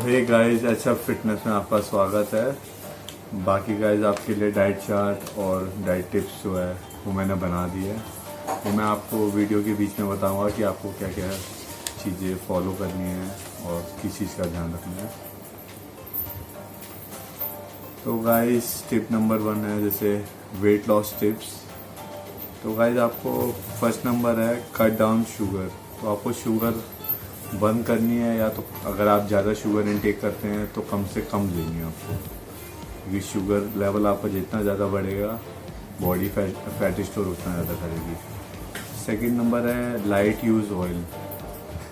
Hey guys, अच्छा fitness में आपका स्वागत है। बाकी गाइस आपके लिए डाइट चार्ट और डाइट टिप्स जो है वो मैंने बना दी है। वो मैं आपको वीडियो के बीच में बताऊंगा कि आपको क्या क्या चीज़ें फॉलो करनी है और किस चीज़ का ध्यान रखना है। तो गाइस टिप नंबर 1 है जैसे वेट लॉस टिप्स। तो गाइस आपको फर्स्ट नंबर है कट डाउन शुगर। तो आपको शुगर बंद करनी है, या तो अगर आप ज़्यादा शुगर इनटेक करते हैं तो कम से कम लेनी है आपको, क्योंकि शुगर लेवल आपका जितना ज़्यादा बढ़ेगा बॉडी फैट स्टोर उतना ज़्यादा करेगी। सेकंड नंबर है लाइट यूज़ ऑयल।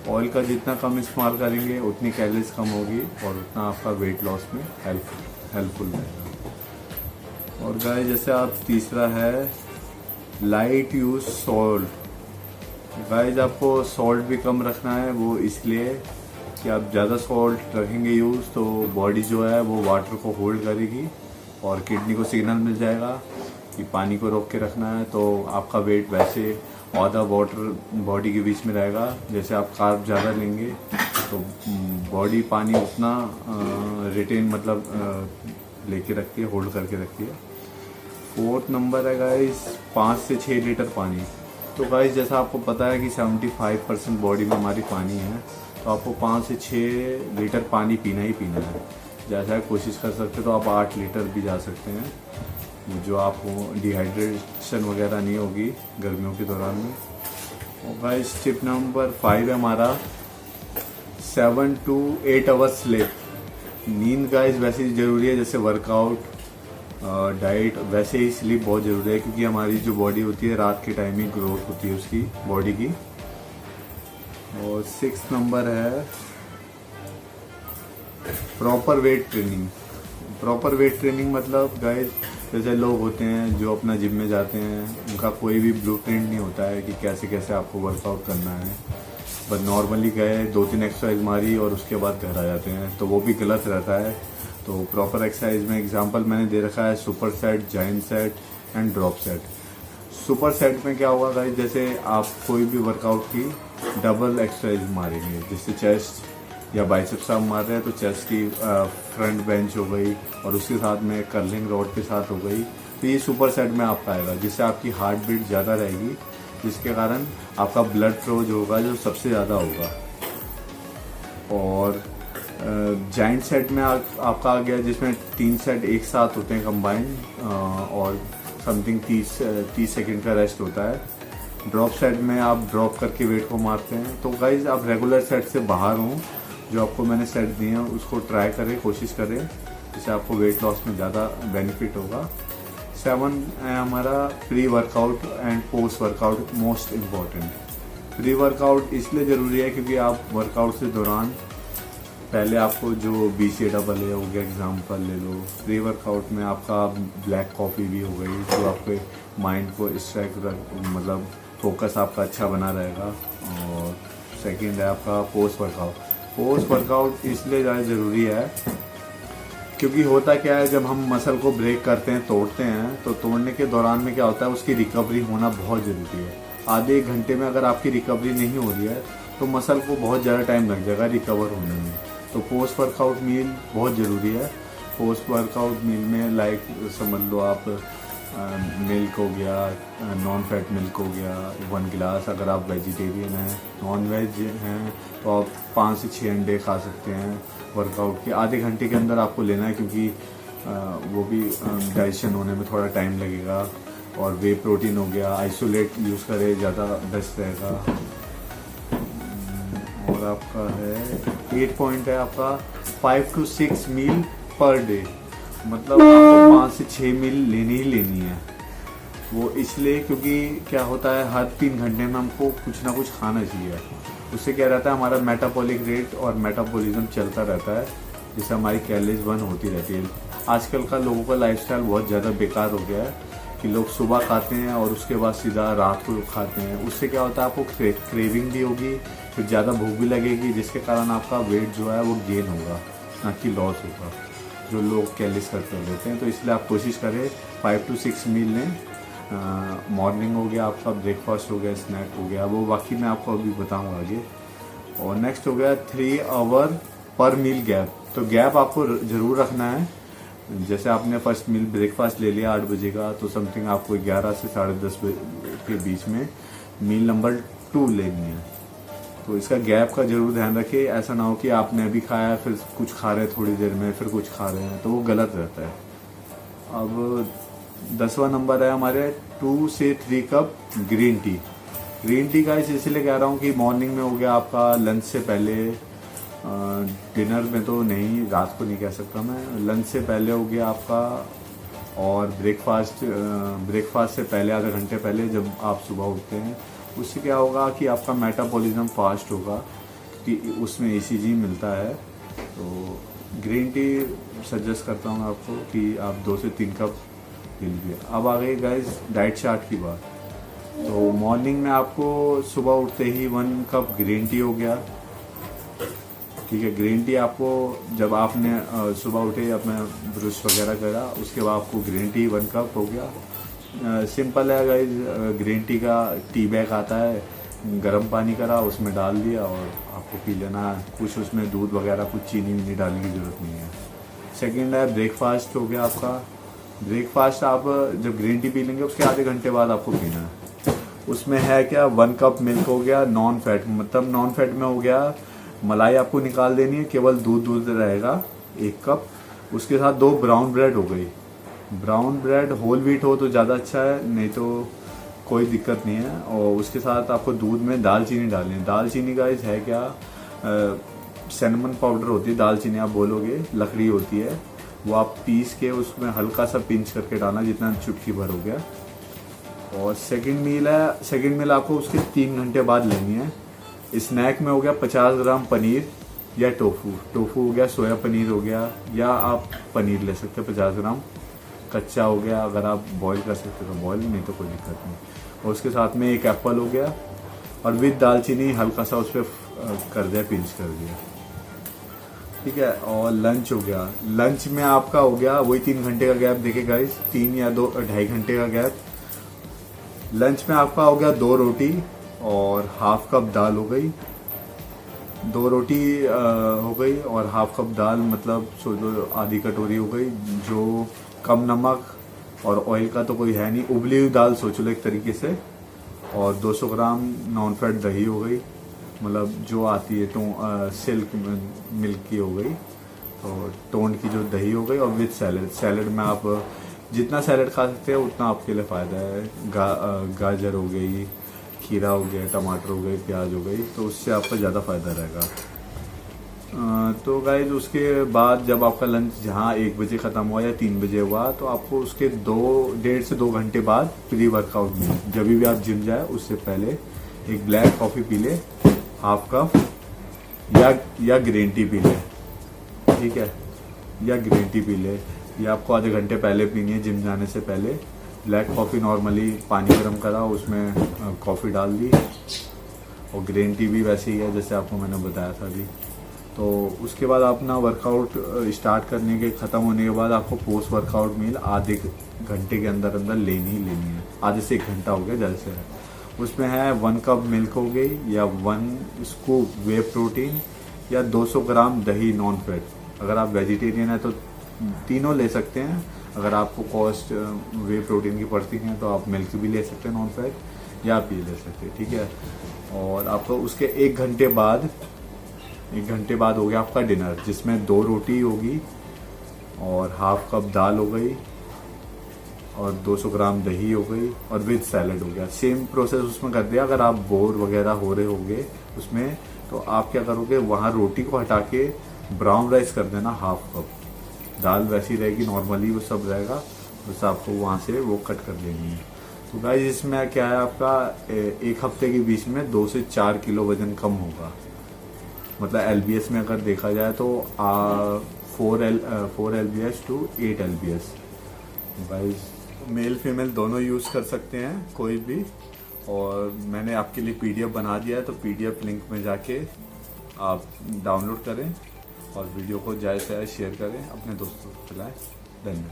ऑयल का जितना कम इस्तेमाल करेंगे उतनी कैलोरीज कम होगी और उतना आपका वेट लॉस में हेल्पफुल रहेगा। और गाइस जैसे आप तीसरा है लाइट यूज़ सॉल्ट। गाइस आपको सॉल्ट भी कम रखना है, वो इसलिए कि आप ज़्यादा सॉल्ट रखेंगे यूज़ तो बॉडी जो है वो वाटर को होल्ड करेगी और किडनी को सिग्नल मिल जाएगा कि पानी को रोक के रखना है। तो आपका वेट वैसे आधा वाटर बॉडी के बीच में रहेगा। जैसे आप कार्ब ज़्यादा लेंगे तो बॉडी पानी उतना रिटेन लेके रखती है, होल्ड करके रखती है। फोर्थ नंबर है गाइस 5 से 6 लीटर पानी। तो गाइस जैसा आपको पता है कि 75% बॉडी में हमारी पानी है, तो आपको 5 से 6 लीटर पानी पीना ही पीना है। जैसा कोशिश कर सकते तो आप 8 लीटर भी जा सकते हैं, जो आपको डिहाइड्रेशन वगैरह नहीं होगी गर्मियों के दौरान में। और गाइस टिप नंबर 5 है हमारा 7 to 8 आवर्स स्लीप। नींद गाइस वैसे ही ज़रूरी है जैसे वर्कआउट डाइट, वैसे ही स्लीप बहुत ज़रूरी है, क्योंकि हमारी जो बॉडी होती है रात के टाइम ही ग्रोथ होती है उसकी बॉडी की। और 6 नंबर है proper weight training. Proper weight training मतलब गाइस जैसे लोग होते हैं जो अपना जिम में जाते हैं, उनका कोई भी ब्लूप्रिंट नहीं होता है कि कैसे कैसे आपको वर्कआउट करना है। बस नॉर्मली गए 2-3 एक्सरसाइज मारी और उसके बाद घर आ जाते हैं, तो वो भी गलत रहता है। तो प्रॉपर एक्सरसाइज में एग्जांपल मैंने दे रखा है super set, giant set and drop set. Super set में क्या होगा गाइस, जैसे आप कोई भी वर्कआउट की डबल एक्सरसाइज मारेंगे, जैसे चेस्ट या बाइसेप्स आप मार रहे हैं तो चेस्ट की फ्रंट बेंच हो गई और उसके साथ में कर्लिंग रॉड के साथ हो गई। तो ये सुपर सेट में आपका आएगा, जिससे आपकी हार्ट बीट ज़्यादा रहेगी, जिसके कारण आपका ब्लड फ्लो जो होगा जो सबसे ज़्यादा होगा। और जाइंट सेट में आपका आ गया जिसमें 3 सेट एक साथ होते हैं कंबाइंड और समथिंग 30 सेकंड का रेस्ट होता है। ड्रॉप सेट में आप ड्रॉप करके वेट को मारते हैं। तो गाइज आप रेगुलर सेट से बाहर हों, जो आपको मैंने सेट दिए हैं उसको ट्राई करें, कोशिश करें, जिससे आपको वेट लॉस में ज़्यादा बेनिफिट होगा। 7 है हमारा pre workout and post workout most important. Pre workout इसलिए ज़रूरी है क्योंकि आप वर्कआउट के दौरान पहले आपको जो BCAA हो गया एग्जाम्पल ले लो। प्री वर्कआउट में आपका ब्लैक कॉफ़ी भी हो गई, जो आपके माइंड को फोकस आपका अच्छा बना रहेगा। और सेकंड है आपका पोस्ट वर्कआउट। पोस्ट वर्कआउट इसलिए ज़्यादा ज़रूरी है क्योंकि होता क्या है, जब हम मसल को ब्रेक करते हैं, तोड़ते हैं, तो तोड़ने के दौरान में क्या होता है, उसकी रिकवरी होना बहुत ज़रूरी है। आधे 1 घंटे में अगर आपकी रिकवरी नहीं हो रही है तो मसल को बहुत ज़्यादा टाइम लग जाएगा रिकवर होने में। तो पोस्ट वर्कआउट मील बहुत ज़रूरी है। पोस्ट वर्कआउट मील में समझ लो आप मिल्क हो गया, नॉन फैट मिल्क हो गया 1 गिलास, अगर आप वेजिटेरियन हैं, नॉन वेज हैं तो आप 5 से 6 अंडे खा सकते हैं। वर्कआउट के आधे घंटे के अंदर आपको लेना है, क्योंकि वो भी डाइजेशन होने में थोड़ा टाइम लगेगा। और वे प्रोटीन हो गया, आइसोलेट यूज़ करें, ज़्यादा बेस्ट रहेगा। और आपका है 8 पॉइंट है आपका 5 to 6 मील पर डे। मतलब आपको 5 से 6 मील लेनी ही लेनी है। वो इसलिए क्योंकि क्या होता है, हर 3 घंटे में हमको कुछ ना कुछ खाना चाहिए। उससे क्या रहता है, हमारा मेटाबॉलिक रेट और मेटाबॉलिज्म चलता रहता है, जिससे हमारी कैलोरीज बर्न होती रहती है। आजकल का लोगों का लाइफस्टाइल बहुत ज़्यादा बेकार हो गया है कि लोग सुबह खाते हैं और उसके बाद सीधा रात को खाते हैं। उससे क्या होता है, आपको क्रेविंग भी होगी, फिर ज़्यादा भूख भी लगेगी, जिसके कारण आपका वेट जो है वो गेन होगा, ना कि लॉस होगा, जो लोग कैलोरीज कट कर लेते हैं। तो इसलिए आप कोशिश करें 5 to 6 मील लें। मॉर्निंग हो गया आपका, ब्रेकफास्ट हो गया, स्नैक हो गया, वो बाकी मैं आपको अभी बताऊँगा आगे। और नेक्स्ट हो गया 3 आवर पर मील गैप। तो गैप आपको ज़रूर रखना है। जैसे आपने फर्स्ट मील ब्रेकफास्ट ले लिया 8 बजे का, तो समथिंग आपको 11 से 10:30 बजे के बीच में मील नंबर 2 लेनी है। तो इसका गैप का जरूर ध्यान रखिए, ऐसा ना हो कि आपने अभी खाया फिर कुछ खा रहे हैं थोड़ी देर में, फिर कुछ खा रहे हैं, तो वो गलत रहता है। अब 10वां नंबर है हमारे 2 से 3 cup green tea. Green tea का इसलिए कह रहा हूँ कि मॉर्निंग में हो गया आपका, लंच से पहले, डिनर में तो नहीं, रात को नहीं कह सकता मैं, लंच से पहले हो गया आपका, और ब्रेकफास्ट से पहले आधे घंटे पहले जब आप सुबह उठते हैं, उससे क्या होगा कि आपका मेटाबॉलिज्म फास्ट होगा, क्योंकि उसमें ECG मिलता है। तो ग्रीन टी सजेस्ट करता हूँ आपको कि आप 2 से 3 कप पी लीजिए। अब आ गई गाइस डाइट चार्ट की बात। तो मॉर्निंग में आपको सुबह उठते ही 1 कप ग्रीन टी हो गया, ठीक है। ग्रीन टी आपको जब आपने सुबह उठे, अपना ब्रश वगैरह करा, उसके बाद आपको ग्रीन टी 1 कप हो गया। सिंपल है गाइस, ग्रीन टी का टी बैग आता है, गर्म पानी करा, उसमें डाल दिया और आपको पी लेना। कुछ उसमें दूध वगैरह, कुछ चीनी वीनी डालने की ज़रूरत नहीं है। सेकंड है ब्रेकफास्ट हो गया आपका। ब्रेकफास्ट आप जब ग्रीन टी पी लेंगे उसके आधे घंटे बाद आपको पीना है। उसमें है क्या, 1 कप मिल्क हो गया, नॉन फैट, मतलब नॉन फैट में हो गया, मलाई आपको निकाल देनी है, केवल दूध रहेगा 1 कप। उसके साथ 2 ब्राउन ब्रेड हो गई। ब्राउन ब्रेड होल व्हीट हो तो ज़्यादा अच्छा है, नहीं तो कोई दिक्कत नहीं है। और उसके साथ आपको दूध में दालचीनी डालनी है। दालचीनी का है क्या, सिनेमन पाउडर होती है दालचीनी, आप बोलोगे लकड़ी होती है, वो आप पीस के उसमें हल्का सा पिंच करके डालना, जितना चुटकी भर हो गया। और सेकंड मील आपको उसके 3 घंटे बाद लेनी है। स्नैक में हो गया 50 ग्राम पनीर या टोफू हो गया, सोया पनीर हो गया, या आप पनीर ले सकते हैं 50 ग्राम, कच्चा हो गया, अगर आप बॉईल कर सकते हो तो बॉईल, नहीं तो कोई दिक्कत नहीं। और उसके साथ में 1 एप्पल हो गया, और विद दालचीनी हल्का सा उस पर कर दिया, पिंच कर दिया, ठीक है। और लंच हो गया। लंच में आपका हो गया वही 3 घंटे का गैप, देखिए गाइस, 3 या 2.5 घंटे का गैप। लंच में आपका हो गया 2 रोटी और हाफ कप दाल हो गई। 2 रोटी हो गई और हाफ कप दाल, मतलब सोचो आधी कटोरी हो गई, जो कम नमक और ऑयल का तो कोई है नहीं, उबली हुई दाल सोच लो एक तरीके से। और 200 ग्राम नॉन फैट दही हो गई, मतलब जो आती है तो सिल्क मिल्क की हो गई, तो टोंड की जो दही हो गई। और विद सैलेड में आप जितना सैलेड खा सकते हैं उतना आपके लिए फ़ायदा है। गाजर हो गई, खीरा हो गया, टमाटर हो गई, प्याज हो गई, तो उससे आपका ज़्यादा फ़ायदा रहेगा। तो गाइज उसके बाद जब आपका लंच जहाँ 1 बजे ख़त्म हुआ या 3 बजे हुआ, तो आपको उसके 1.5 से 2 घंटे बाद प्री वर्कआउट में, जब भी आप जिम जाए उससे पहले एक ब्लैक कॉफ़ी पी ले, हाफ कप, या ग्रीन टी पी ले, ठीक है, या ग्रीन टी पी ले। ये आपको आधे घंटे पहले पीनी है जिम जाने से पहले। ब्लैक कॉफ़ी नॉर्मली पानी गर्म करा, उसमें कॉफ़ी डाल दी, और ग्रीन टी भी वैसे ही है जैसे आपको मैंने बताया था अभी। तो उसके बाद अपना वर्कआउट स्टार्ट करने के ख़त्म होने के बाद आपको पोस्ट वर्कआउट मील आधे घंटे के अंदर लेनी है। आधे से 1 घंटा हो गया जल्द से है। उसमें है 1 कप मिल्क हो गई, या 1 स्कूप वे प्रोटीन, या 200 ग्राम दही नॉन फैट। अगर आप वेजिटेरियन है तो तीनों ले सकते हैं। अगर आपको कॉस्ट वे प्रोटीन की पड़ती है तो आप मिल्क भी ले सकते हैं नॉन फैट, या आप ये ले सकते हैं, ठीक है। और आपको उसके 1 घंटे बाद हो गया आपका डिनर, जिसमें 2 रोटी होगी और हाफ कप दाल हो गई और 200 ग्राम दही हो गई और विद सैलड हो गया। सेम प्रोसेस उसमें कर दिया। अगर आप बोर वगैरह हो रहे होंगे उसमें, तो आप क्या करोगे, वहाँ रोटी को हटा के ब्राउन राइस कर देना हाफ कप, दाल वैसी रहेगी नॉर्मली, वो सब रहेगा, बस आपको वहाँ से वो कट कर लेनी है। तो गाइस इसमें क्या है, आपका 1 हफ्ते के बीच में 2 से 4 किलो वजन कम होगा। मतलब LBS में अगर देखा जाए तो 4 LBS to 8 LBS। Guys male female दोनों यूज़ कर सकते हैं कोई भी। और मैंने आपके लिए PDF बना दिया है, तो PDF लिंक में जाके आप डाउनलोड करें और वीडियो को ज़्यादा से ज़्यादा शेयर करें, अपने दोस्तों को खिलाएं। धन्यवाद।